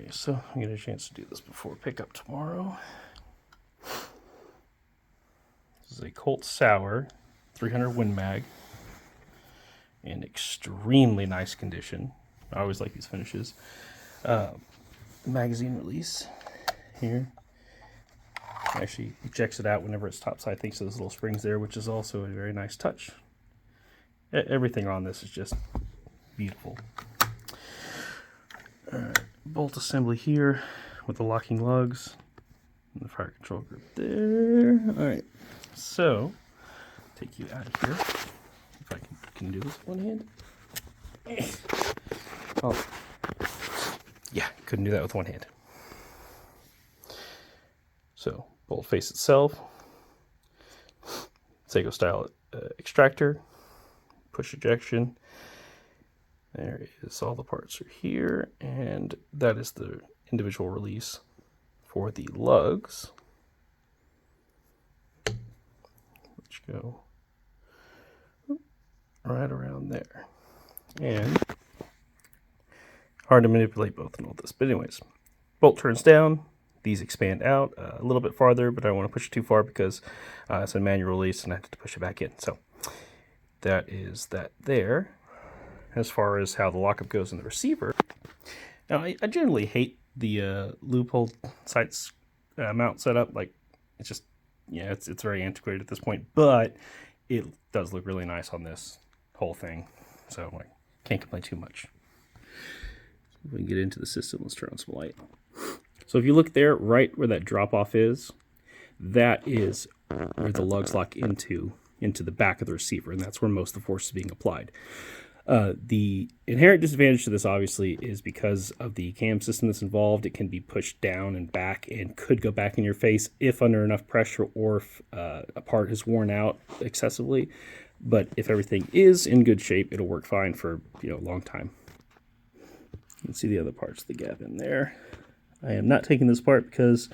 Okay, so I'm get a chance to do this before pickup tomorrow. This is a Colt Sauer 300 Win Mag in extremely nice condition. I always like these finishes. Magazine release here. Actually ejects it out whenever it's topside thanks to those little springs there, which is also a very nice touch. Everything on this is just beautiful. Alright, bolt assembly here with the locking lugs and the fire control group there. Alright, so take you out of here. If I can do this with one hand. Oh, yeah, couldn't do that with one hand. So, bolt face itself, Seiko style extractor, push ejection. There is all the parts are here, and that is the individual release for the lugs, which go right around there. And hard to manipulate both and all this. But anyways, bolt turns down. These expand out a little bit farther, but I don't want to push it too far because it's a manual release and I have to push it back in. So that is that there. As far as how the lockup goes in the receiver, now I generally hate the loophole sights mount setup. Like, it's just, yeah, it's very antiquated at this point, but it does look really nice on this whole thing. So I can't complain too much. If we can get into the system, let's turn on some light. So if you look there, right where that drop off is, that is where the lugs lock into the back of the receiver, and that's where most of the force is being applied. The inherent disadvantage to this, obviously, is because of the cam system that's involved. It can be pushed down and back and could go back in your face if under enough pressure or if a part is worn out excessively. But if everything is in good shape, it'll work fine for a long time. You can see the other parts of the gap in there. I am not taking this apart because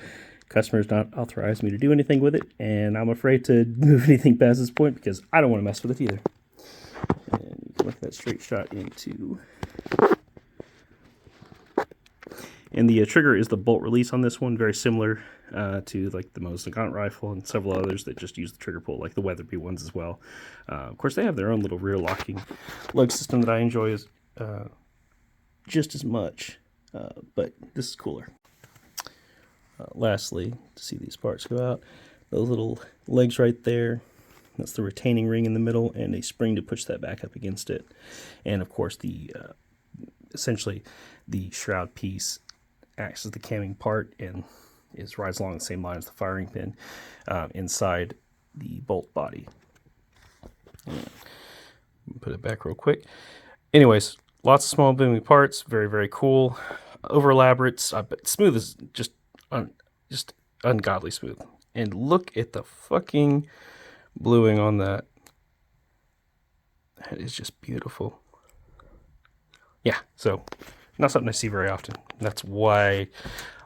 customer has not authorized me to do anything with it, and I'm afraid to move anything past this point because I don't want to mess with it either. And you can look at that straight shot into. And the trigger is the bolt release on this one, very similar to like the Mosin Nagant rifle and several others that just use the trigger pull, like the Weatherby ones as well. Of course, they have their own little rear locking lug system that I enjoy just as much, but this is cooler. Lastly, to see these parts go out, those little legs right there, that's the retaining ring in the middle and a spring to push that back up against it. And of course, the essentially the shroud piece acts as the camming part and rides along the same line as the firing pin inside the bolt body. Put it back real quick. Anyways, lots of small moving parts, very, very cool. Over elaborate, but smooth is just ungodly smooth. And look at the fucking bluing on that. That is just beautiful. Yeah, so not something I see very often. That's why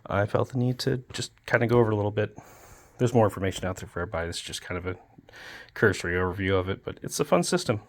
I felt the need to just kind of go over it a little bit. There's more information out there for everybody. This is just kind of a cursory overview of it, but it's a fun system.